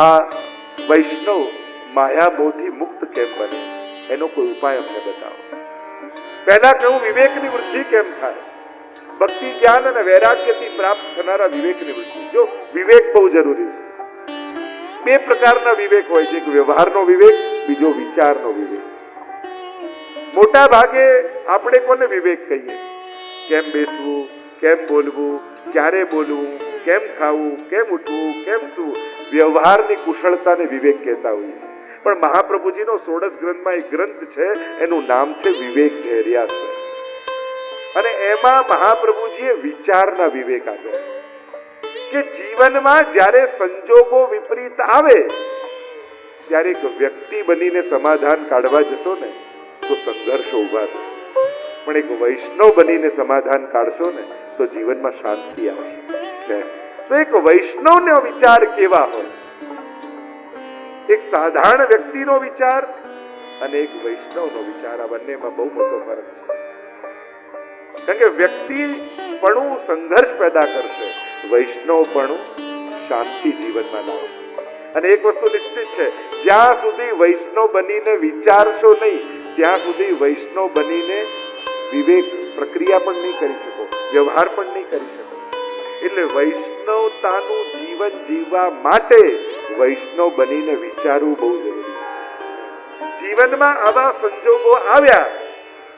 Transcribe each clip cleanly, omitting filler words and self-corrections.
આ વૈષ્ણવ માયા મોહથી મુક્ત કેમ બને, એનો કોઈ ઉપાય અમને બતાવો. પહેલા કહું, વિવેકની વૃદ્ધિ કેમ થાય? ભક્તિ, જ્ઞાન અને વૈરાગ્યથી પ્રાપ્ત થનારા વિવેકની વૃદ્ધિ. જો વિવેક બહુ જરૂરી છે. બે પ્રકારના વિવેક હોય છે, એક વ્યવહારનો વિવેક, બીજો વિચારનો વિવેક. મોટા ભાગે આપણે કોને વિવેક કહીએ? કેમ બેસવું, કેમ બોલવું, ક્યારે બોલવું, કેમ ખાવું, કેમ ઉઠવું, કેમ શું, વ્યવહારની કુશળતાને વિવેક કહેતા હોઈએ. પણ મહાપ્રભુજીનો 16 ગ્રંથમાં એક ગ્રંથ છે, એનું નામ છે વિવેક ધૈર્યાસ. અને એમાં મહાપ્રભુજીએ વિચારના વિવેક આપ્યા કે જીવનમાં જ્યારે સંજોગો વિપરીત આવે ત્યારે એક વ્યક્તિ બનીને સમાધાન કાઢવા જશો ને તો સંઘર્ષો ઉભા થશે, પણ એક વૈષ્ણવ બનીને સમાધાન કાઢશો ને તો જીવનમાં શાંતિ આવશે. તો એક વૈષ્ણવનો વિચાર કેવા હોય? એક સાધારણ વ્યક્તિનો વિચાર અને એક વૈષ્ણવનો વિચાર, આ બંનેમાં બહુ મોટો ફરક છે. કારણ કે વ્યક્તિપણું સંઘર્ષ પેદા કરશે, વૈષ્ણવપણું શાંતિ જીવનમાં લાવશે. અને એક વસ્તુ નિશ્ચિત છે, જ્યાં સુધી વૈષ્ણવ બનીને વિચારશો નહીં ત્યાં સુધી વૈષ્ણવ બનીને વિવેક પ્રક્રિયા પણ નહીં કરી શકો, વ્યવહાર પણ નહીં કરી શકો. એટલે વૈષ્ણવતાનું જીવન જીવવા માટે વૈષ્ણવ બનીને વિચારવું બહુ જરૂરી છે. જીવનમાં આવા સંજોગો આવ્યા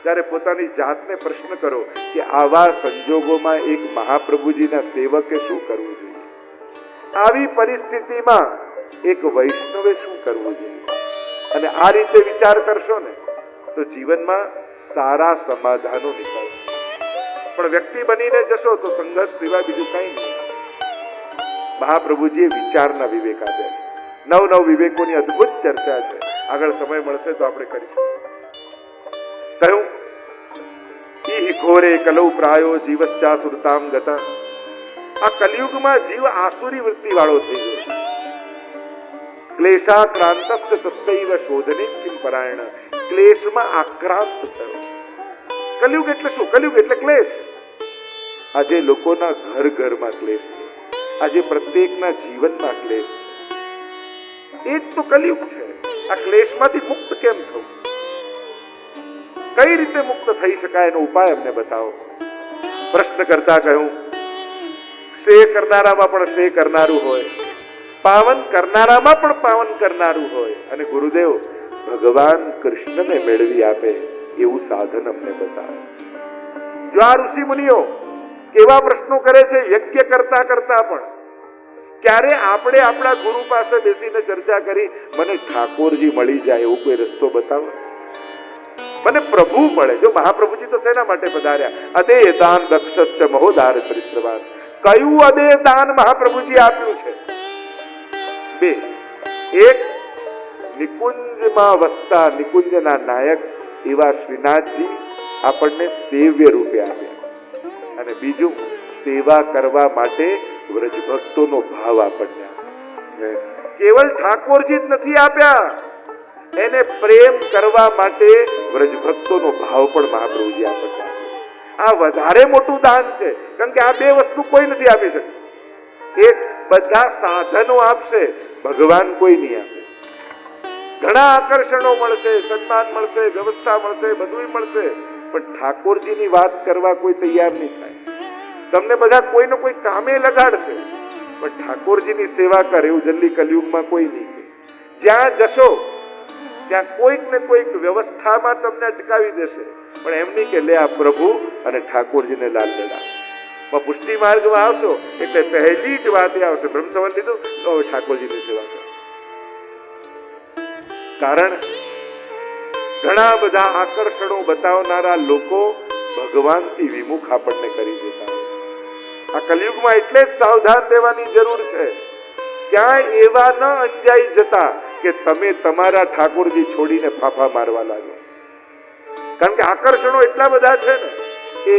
ત્યારે પોતાની જાતને પ્રશ્ન કરો કે આવા સંજોગોમાં એક મહાપ્રભુજીના સેવકે શું કરવું જોઈએ? આવી પરિસ્થિતિમાં એક વૈષ્ણવે શું કરવું જોઈએ? અને આ રીતે વિચાર કરશો ને તો જીવનમાં સારા સમાધાનો નીકળશે. પણ વ્યક્તિ બનીને જશો તો સંઘર્ષ સિવાય બીજું કંઈ નહીં. મહાપ્રભુજીએ વિચારના વિવેક આપ્યા છે. નવ વિવેકોની અદ્ભુત ચર્ચા છે, આગળ સમય મળશે તો આપણે કરીશું. કહ્યું, ઈ ઘોરે કલૌ પ્રાયો જીવશ્ચા સુરતામ ગતા. આ કલિયુગમાં જીવ આસુરી વૃત્તિ વાળો થઈ ગયો. ક્લેશાક્રાંતસ્ય તસ્યૈવ શોધને કિમ પરાયણ. ક્લેશમાં આક્રાંત થયો. કલિયુગ એટલે શું? કલિયુગ એટલે ક્લેશ. આજે લોકોના ઘર ઘરમાં ક્લેશ છે, આજે પ્રત્યેકના જીવનમાં ક્લેશ છે. એ જ તો કલિયુગ છે. આ ક્લેશમાંથી મુક્ત કેમ થવું? કઈ રીતે મુક્ત થઈ શકાય એનો ઉપાય અમને બતાવો. પ્રશ્ન કરતા કહ્યું, શ્રેય કરનારામાં પણ શ્રેય કરનારું હોય, પાવન કરનારામાં પણ પાવન કરનારું હોય, અને ગુરુદેવ ભગવાન કૃષ્ણને મેળવી આપે એવું સાધન અમને બતાવો. જો આ ઋષિ મુનિઓ કેવા પ્રશ્નો કરે છે, યજ્ઞ કરતા કરતા પણ ક્યારે આપણે આપણા ગુરુ પાસે બેસીને ચર્ચા કરી મને ઠાકોરજી મળી જાય એવું કોઈ રસ્તો બતાવો, મને પ્રભુ મળે. જો મહાપ્રભુજી તો શેના માટે પધાર્યા? અદે દાન દક્ષ મહોદાર ચરિત્રવાન. કયું અદે દાન મહાપ્રભુજી આપ્યું છે? બે. એક, નિકુંજમાં વસતા નિકુંજના નાયક એવા શ્રીનાથજી આપણને સેવ્ય રૂપે આપ્યા. અને બીજું, સેવા કરવા માટે વ્રજભક્તોનો ભાવ આપણને આપ્યો. કેવલ ઠાકોરજી જ નથી આપ્યા, એને પ્રેમ કરવા માટે વ્રજભક્તોનો ભાવ પણ મહાપ્રભુજી આપણને આપ્યો. આ વધારે મોટું દાન છે, કારણ કે આ બે વસ્તુ કોઈ નથી આપી શકતું. એક, બધા સાધનો આપશે, ભગવાન કોઈ નહીં આપે. ઘણા આકર્ષણો મળશે, સન્માન મળશે, વ્યવસ્થા મળશે, બધું મળશે, પણ ઠાકોરજીની વાત કરવા કોઈ તૈયાર નહીં થાય. તમને બધા કોઈને કોઈ કામે લગાડશે, પણ ઠાકોરજીની સેવા કરે એવું જલ્દી કલિયુગમાં કોઈ નહીં. જ્યાં જશો ત્યાં કોઈક ને કોઈક વ્યવસ્થામાં તમને અટકાવી દેશે, પણ એમ નહીં કે લે આ પ્રભુ અને ઠાકોરજીને લાલ લડા. પુષ્ટિ માર્ગમાં આવશો એટલે પહેલી જ વાત એ આવશે, બ્રહ્મસંવત લીધું તો ઠાકોરજીની સેવા કરો. કારણ ઘણા બધા આકર્ષણો બતાવનારા લોકો ભગવાનથી વિમુખ આપણને કરી દેતા. આ કલિયુગમાં એટલે જ સાવધાન રહેવાની જરૂર છે. ક્યાંય એવા ન અંજાઈ જતા કે તમે તમારા ઠાકોરજી છોડીને ફાફા મારવા લાગો. કારણ કે આકર્ષણો એટલા બધા છે ને કે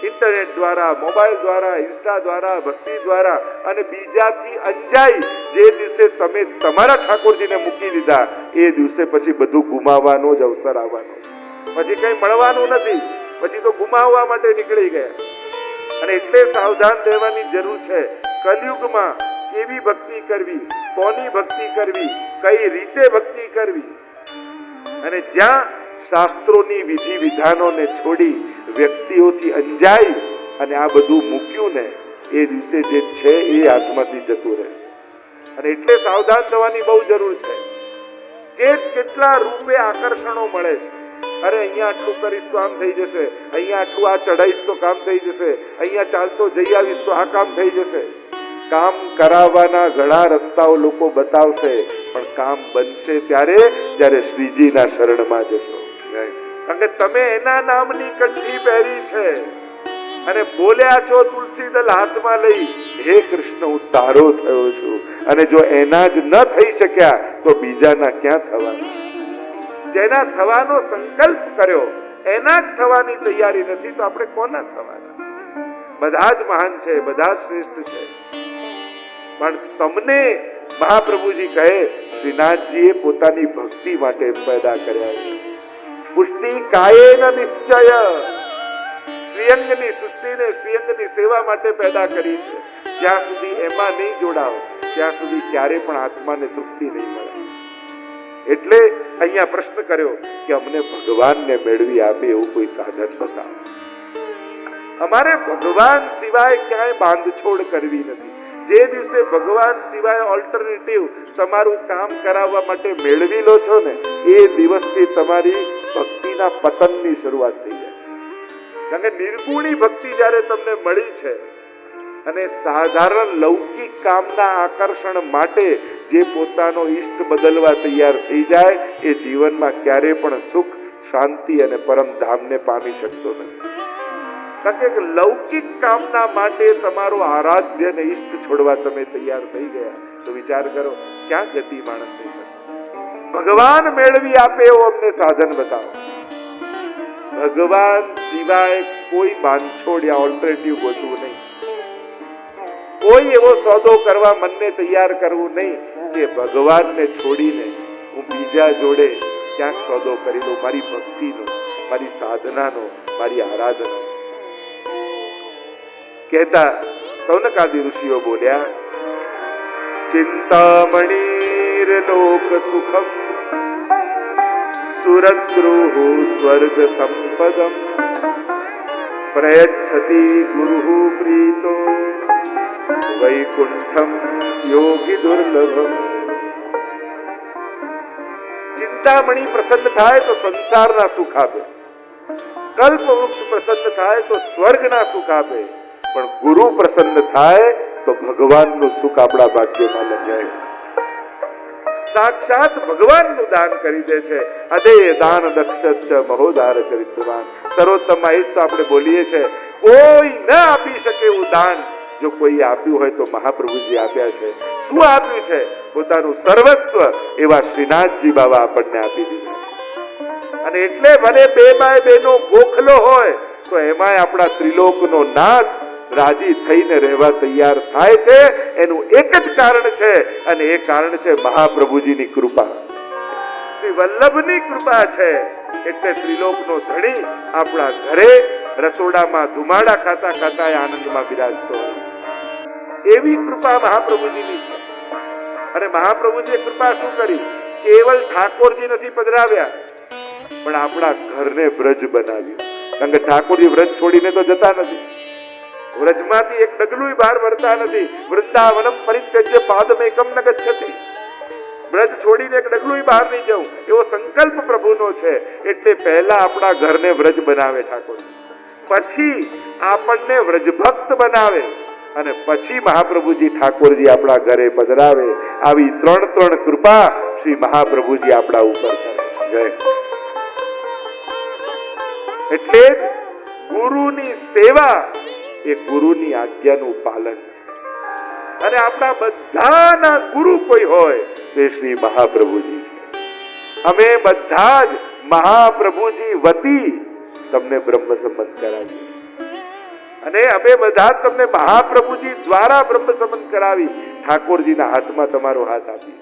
ઇન્ટરનેટ દ્વારા, મોબાઈલ દ્વારા, ઇન્સ્ટા દ્વારા, ભક્તિ દ્વારા અને બીજાથી અંજાઈ જે દિવસે તમે તમારા ઠાકોરજીને મૂકી દીધા એ દિવસે પછી બધું ગુમાવવાનો જ અવસર આવવાનો. પછી કઈ મળવાનું નથી, પછી તો ગુમાવવા માટે નીકળી ગયા. અને એટલે સાવધાન રહેવાની જરૂર છે. કલિયુગમાં કેવી ભક્તિ કરવી, કોની ભક્તિ કરવી, કઈ રીતે ભક્તિ કરવી. અને જ્યાં શાસ્ત્રોની વિધિ વિધાનોને છોડી વ્યક્તિઓથી અંજાઈ અને આ બધું મૂક્યું ને, એ દિવસે જે છે એ હાથમાંથી જતું રહે. અને એટલે સાવધાન થવાની બહુ જરૂર છે કે કેટલા રૂપે આકર્ષણો મળે છે. અરે અહીંયા આટલું કરીશ તો આમ થઈ જશે, અહીંયા આટલું આ ચઢાઈશ તો કામ થઈ જશે, અહીંયા ચાલતો જઈ આવીશ તો આ કામ થઈ જશે. કામ કરાવવાના ઘણા રસ્તાઓ લોકો બતાવશે, પણ કામ બનશે ત્યારે જ્યારે શ્રીજીના શરણમાં જશો. કારણ કે તમે એના નામની કંઠી પહેરી છે અને બોલ્યા છો તુલસીદલ હાથમાં લઈ, હે કૃષ્ણ હું તારો થયો છું. અને જો એના જ ન થઈ શક્યા તો બીજાના ક્યાં થવાના? જેના થવાનો સંકલ્પ કર્યો એના જ થવાની તૈયારી નથી તો આપણે કોના થવાના? બધા જ મહાન છે, બધા શ્રેષ્ઠ છે, પણ તમને મહાપ્રભુજી કહે શ્રીનાથજીએ પોતાની ભક્તિ માટે પેદા કર્યા છે. પુષ્ટિ કાયેન નિશ્ચય, શ્રીઅંગની સૃષ્ટિને શ્રીઅંગની સેવા માટે પેદા કરી છે. જ્યાં સુધી એમાં નહીં જોડાઓ ત્યાં સુધી ક્યારે પણ આત્માને તૃપ્તિ નહીં મળે. એટલે અહીંયા પ્રશ્ન કર્યો કે અમને ભગવાનને મેળવી આપે એવું કોઈ સાધન બતાવો. અમારે ભગવાન સિવાય ક્યાંય બાંધછોડ કરવી નથી. જે દિવસે ભગવાન સિવાય ઓલ્ટરનેટિવ તમારું કામ કરાવવા માટે મેળવી લો છો ને, એ દિવસથી તમારી ભક્તિના પતનની શરૂઆત થઈ જાય. કારણ કે નિર્ગુણી ભક્તિ જ્યારે તમને મળી છે અને સાધારણ લૌકિક કામના આકર્ષણ માટે જે પોતાનો ઈષ્ટ બદલવા તૈયાર થઈ જાય એ જીવનમાં ક્યારે પણ સુખ, શાંતિ અને પરમ ધામને પામી શકતો નથી. કારણ કે લૌકિક કામના માટે તમારો આરાધ્ય અને ઈષ્ટ છોડવા તમે તૈયાર થઈ ગયા તો વિચાર કરો ક્યાં ગતિ માણસ થઈ શકે. ભગવાન મેળવી આપે એવો અમને સાધન બતાવો. ભગવાન સિવાય કોઈ બાંધછોડ યા ઓલ્ટરનેટિવ ગોતવું નહીં. કોઈ એવો સોદો કરવા મનને તૈયાર કરવું નહીં કે ભગવાનને છોડીને હું બીજા જોડે ક્યાંક સોદો કરી દઉં. મારી ભક્તિનો, મારી સાધનાનો, મારી આરાધના. કહેતા સૌનકાદિ ઋષિઓ બોલ્યા, ચિંતામણીર લોક સુખમ સુરદ્રુઃ સ્વર્ગ સંપદમ પ્રયચ્છતિ ગુરુઃ પ્રીતો વૈકુંઠમ યોગી દુર્લભમ. ચિંતામણી પ્રસન્ન થાય તો સંસારના સુખ આપે, કલ્પવૃક્ષ પ્રસન્ન થાય તો સ્વર્ગના સુખ આપે, પણ ગુરુ પ્રસન્ન થાય તો ભગવાનનું સુખ આપણા ભાગ્યમાં લંઘાય. સાક્ષાત ભગવાનનું દાન કરી દે છે. અદે દાન દક્ષ મહોદાર ચરિત્રવાન. સર્વોત્તમમાં એ જ તો આપણે બોલીએ છે, કોઈ ન આપી શકે એવું દાન જો કોઈ આપ્યું હોય તો મહાપ્રભુજી આપ્યા છે. શું આપ્યું છે? પોતાનું સર્વસ્વ એવા શ્રીનાથજી બાબા આપણને આપી દીધું. અને એટલે ભલે 2x2 નો ગોખલો હોય તો એમાંય આપણા ત્રિલોકનો નાથ રાજી થઈને રહેવા તૈયાર થાય છે. એનું એક જ કારણ છે અને એ કારણ છે મહાપ્રભુજીની કૃપા. શ્રી વલ્લભની કૃપા છે એટલે ત્રિલોકનો ધણી આપણા ઘરે રસોડામાં ધુમાડા ખાતા ખાતા આનંદમાં બિરાજતો. એવી કૃપા મહાપ્રભુજીની છે. અને મહાપ્રભુજીએ કૃપા શું કરી? કેવલ ઠાકોરજી નથી પધરાવ્યા, પણ આપણા ઘરને બ્રજ બનાવ્યું. કારણ કે ઠાકોરજી વ્રજ છોડીને તો જતા નથી, વ્રજમાંથી એક ડગલું બહાર વળતા નથી. વૃંદાવનમ પરિત્યજ્ય પાદમેકમ ન ગચ્છતિ. વ્રજ છોડીને એક ડગલું બહાર નહીં જવું એવો સંકલ્પ પ્રભુનો છે. એટલે પહેલા આપણા ઘરને વ્રજ બનાવે ઠાકોર, પછી આપણને વ્રજભક્ત બનાવે અને પછી મહાપ્રભુજી ઠાકોરજી આપણા ઘરે પધરાવે. આવી 3 કૃપા શ્રી મહાપ્રભુજી આપણા ઉપર કરે. એટલે જ ગુરુની સેવા એ ગુરુની આજ્ઞાનું પાલન છે. અને આપણા બધાના ગુરુ કોઈ હોય તે શ્રી મહાપ્રભુજી છે. અમે બધા જ મહાપ્રભુજી વતી તમને બ્રહ્મ સંબંધ કરાવી અને અમે બધા તમને મહાપ્રભુજી દ્વારા બ્રહ્મ સંબંધ કરાવી ઠાકોરજીના હાથમાં તમારો હાથ આપી.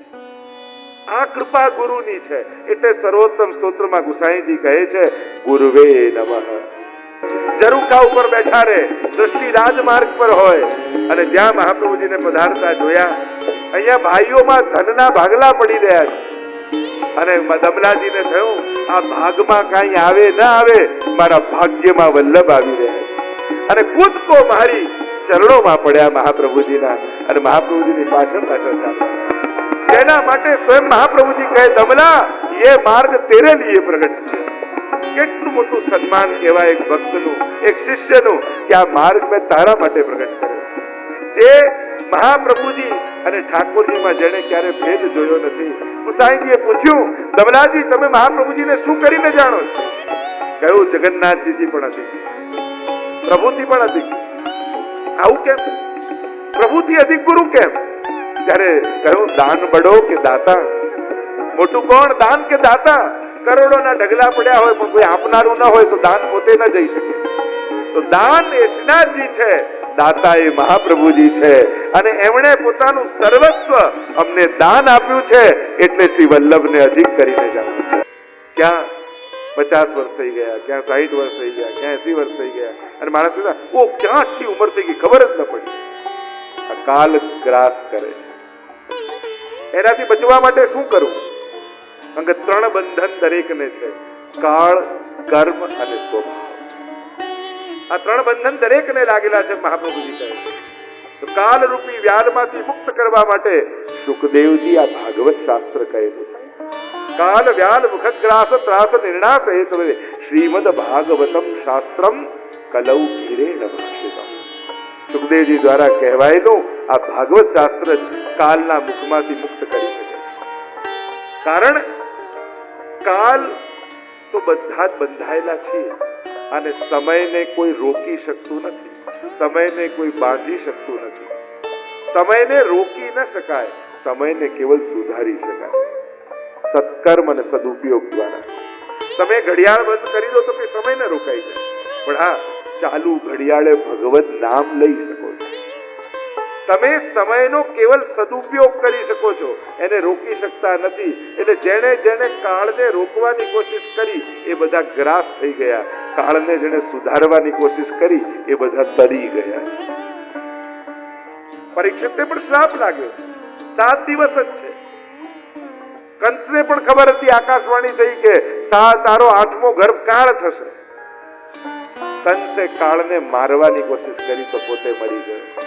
આ કૃપા ગુરુની છે. એટલે સર્વોત્તમ સ્તોત્રમાં ગુસાઈજી કહે છે, ગુરુવે નમઃ. ઝરૂખા ઉપર બેઠા રહે, દૃષ્ટિ રાજમાર્ગ પર હોય, અને જ્યાં મહાપ્રભુજીને પધારતા જોયા, અહીંયા ભાઈઓમાં ધનના ભાગલા પડી રહ્યા છે. અને દમલાજીને થયું, આ ભાગમાં કાંઈ આવે ના આવે, મારા ભાગ્યમાં વલ્લભ આવી રહ્યા છે. અને કૂદકો મારી ચરણોમાં પડ્યા મહાપ્રભુજીના, અને મહાપ્રભુજીની પાછળ પાછળ ચાલ્યા. જેના માટે સ્વયં મહાપ્રભુજી કહે, દમલા ये मार्ग तेरे लिए प्रकट किया. કેટલું મોટું સન્માન કહેવાય એક ભક્તનું, એક શિષ્યનું, કે આ માર્ગ મેં તારા માટે પ્રગટ કર્યો. જે મહાપ્રભુજી અને ઠાકોરજીમાં જેને ક્યારે ભેદ જોયો નથી. ગુસાઈજીએ પૂછ્યું, દમલાજી તમે મહાપ્રભુજીને શું કરીને જાણો છો? કહ્યું, જગન્નાથજીથી પણ અધિક, પ્રભુથી પણ અધિક. આવું કેમ? પ્રભુથી અધિક ગુરુ કેમ? ત્યારે કહ્યું, દાન બડો કે દાતા? મોટું કોણ, દાન કે દાતા? કરોડોના ઢગલા પડ્યા હોય પણ કોઈ આપનારું ન હોય તો દાન પોતે ન જઈ શકે. તો દાન એ શ્રીનાથજી છે, દાતા એ મહાપ્રભુજી છે, અને એમણે પોતાનું સર્વસ્વ અમને દાન આપ્યું છે, એટલે શ્રી વલ્લભને અધિક કરીને જાઓ. ક્યાં 50 વર્ષ થઈ ગયા, ક્યાં 60 વર્ષ થઈ ગયા, ક્યાં 80 વર્ષ થઈ ગયા, અને માણસ કહેતા, ઓ ક્યાં આટલી ઉંમર થઈ ગઈ, ખબર જ ન પડી. આ કાલ ગ્રાસ કરે. એનાથી બચવા માટે શું કરવું? અંગે 3 બંધન દરેકને છે, કાળ, કર્મ અને સ્વભાવ. આ 3 બંધન દરેકને લાગેલા છે. મહાપ્રભુજી કહે તો કાલ રૂપી વ્યાલમાંથી મુક્ત કરવા માટે સુખદેવજી આ ભાગવત શાસ્ત્ર કહેલું છે. કાલ વ્યાલ મુખગ્રાસ ત્રાસ નિર્ણાસ હેતવે શ્રીમદ ભાગવતમ શાસ્ત્રમ કલૌ ગીરેણ ભાષિતમ. સુખદેવજી દ્વારા કહેવાયેલું આ ભાગવત શાસ્ત્ર જ કાલના મુખમાંથી મુક્ત કરી શકે. કારણ કાલ તો બધા જ બંધાયેલા છીએ, અને સમયને કોઈ રોકી શકતું નથી, સમયને કોઈ બાંધી શકતું નથી. સમયને રોકી ન શકાય, સમયને કેવલ સુધારી શકાય સત્કર્મ અને સદુપયોગ દ્વારા. તમે ઘડિયાળ બંધ કરી દો તો કે સમય ન રોકાઈ જાય, પણ હા, ચાલુ ઘડિયાળે ભગવત નામ લઈ શકો છો. તમે સમયનો કેવલ સદુપયોગ કરી શકો છો, એને રોકી શકતા નથી. એટલે જેણે જેણે કાળને રોકવાની કોશિશ કરી એ બધા ગ્રાસ થઈ ગયા, કાળને જેણે સુધારવાની કોશિશ કરી એ બધા તરી ગયા. પરીક્ષિતને પણ શ્રાપ લાગ્યો, 7 દિવસ જ છે. કંસને પણ ખબર હતી, આકાશવાણી થઈ કે તારો 8મો ગર્ભ કાળ થશે. કંસે કાળને મારવાની કોશિશ કરી તો પોતે મરી ગયો.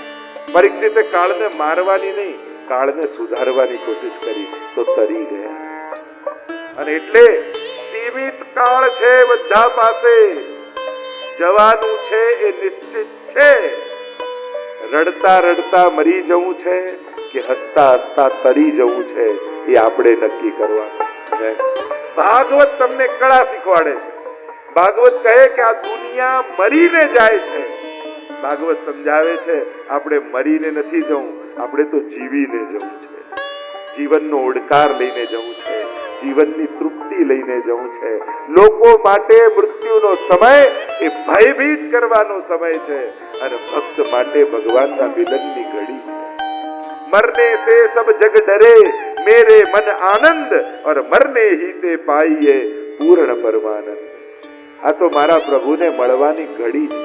પરીક્ષિતે કાળને મારવાની નહીં, કાળને સુધારવાની કોશિશ કરી તો તરી ગયા. અને એટલે સીમિત કાળ છે બધા પાસે, જવાનું છે એ નિશ્ચિત છે. રડતા રડતા મરી જવું છે કે હસતા હસતા તરી જવું છે, એ આપણે નક્કી કરવાનું છે. ભાગવત તમને કળા શીખવાડે છે. ભાગવત કહે કે આ દુનિયા મરીને જાય છે. ભાગવત સમજાવે છે આપણે મરીને નથી જવું, આપણે તો જીવીને જવું છે. જીવનનો ઓડકાર લઈને જવું છે, જીવનની તૃપ્તિ લઈને જવું છે. લોકો માટે મૃત્યુનો સમય એ ભયભીત કરવાનો સમય છે, અને ભક્ત માટે ભગવાનના મિલનની ઘડી છે. મરને સે સબ જગ ડરે, મેરે મન આનંદ, और मरने ही ते पाइए पूर्ण परमानंद. આ તો મારા પ્રભુને મળવાની ઘડી છે.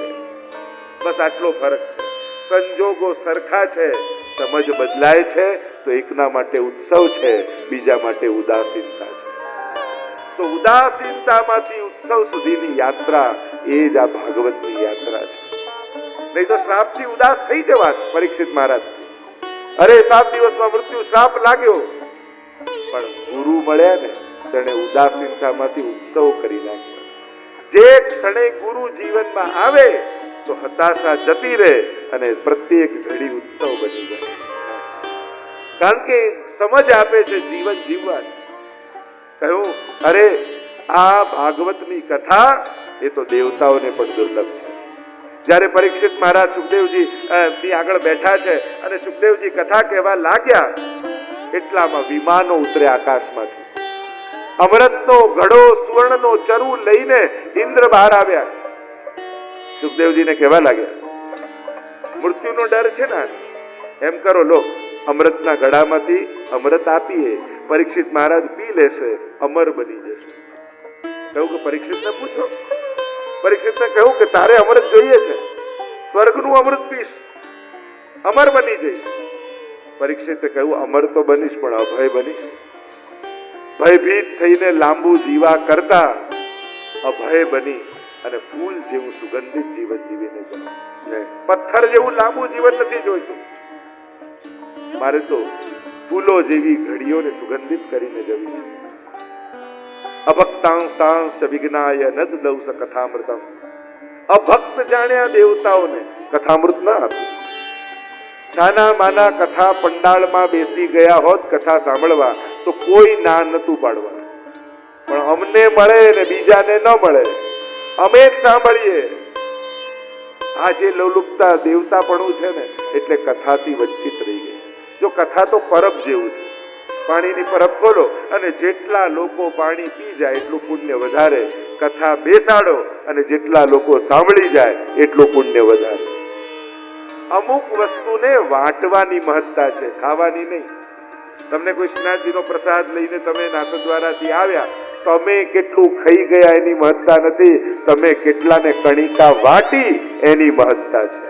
બસ આટલો ફરક છે. સંજોગો સરખા છે, સમજ બદલાય છે તો એકના માટે ઉત્સવ છે, બીજા માટે ઉદાસીનતા છે. તો ઉદાસીનતામાંથી ઉત્સવ સુધીની યાત્રા એ જ આ ભાગવતની યાત્રા છે. નહીં તો શ્રાપથી ઉદાસ થઈ જવાત પરીક્ષિત મહારાજ. અરે 7 દિવસમાં મૃત્યુ શ્રાપ લાગ્યો, પણ ગુરુ મળ્યા ને તેણે ઉદાસીનતામાંથી ઉત્સવ કરી નાખ્યો. જે ક્ષણે ગુરુ જીવનમાં આવે તો હતાશા જતી રહે અને પ્રત્યેક ઘડી ઉત્સવ બની જાય. કારણ કે સમજ આપે છે જીવન જીવવાની. કહ્યું, અરે આ ભાગવતની કથા એ તો દેવતાઓને પણ દુર્લભ છે. જ્યારે પરીક્ષિત મહારાજ સુખદેવજી ની આગળ બેઠા છે અને સુખદેવજી કથા કહેવા લાગ્યા, એટલામાં વિમાનો ઉતરે આકાશમાંથી. અમૃતનો ઘડો, સુવર્ણનો ચરુ લઈને ઇન્દ્ર બહાર આવ્યા. સુખદેવજીને કહેવા લાગ્યા, મૃત્યુનો ડર છે ને, એમ કરો, લો અમૃતના ઘડામાંથી અમૃત આપીએ, પરીક્ષિત મહારાજ પી લેશે, અમર બની જશે. કહ્યું કે પરીક્ષિતને પૂછો, પરીક્ષિતને કહ્યું કે તારે અમૃત જોઈએ છે, સ્વર્ગનું અમૃત પીશ, અમર બની જઈશ. પરીક્ષિતે કહ્યું અમર તો બનીશ પણ અભય બનીશ. ભયભીત થઈને લાંબુ જીવા કરતા અભય બની અને ફૂલ જેવું સુગંધિત જીવન જીવીને જાય. પથ્થર જેવું લાંબુ જીવન નથી જોઈતું, મારે તો ફૂલો જેવી ઘડીઓને સુગંધિત કરીને જવી છે. અભક્તાંસ્તાંશ વિઘ્નાય નદ દૌસ કથામૃતમ. અભક્ત જાણ્યા દેવતાઓને કથામૃત ના આપ્યું. છાના માના કથા પંડાળમાં બેસી ગયા હોત કથા સાંભળવા તો કોઈ ના નતું પાડવા, પણ અમને મળે ને બીજાને ન મળે, અમે જ સાંભળીએ. આ જે લોલુપતા દેવતાપણું છે ને એટલે કથાથી વંચિત રહી ગઈ. જો કથા તો પરબ જેવું છે, પાણીની પરબ ખોલો અને જેટલા લોકો પાણી પી જાય એટલું પુણ્ય વધારે. કથા બેસાડો અને જેટલા લોકો સાંભળી જાય એટલું પુણ્ય વધારે. અમુક વસ્તુને વાટવાની મહત્તા છે, ખાવાની નહીં. તમને કોઈ શ્રીનાથજીનો પ્રસાદ લઈને તમે નાથદ્વારાથી આવ્યા, તમે કેટલું ખાઈ ગયા એની મહત્તા નથી, તમે કેટલાને કણિકા વાટી એની મહત્તા છે.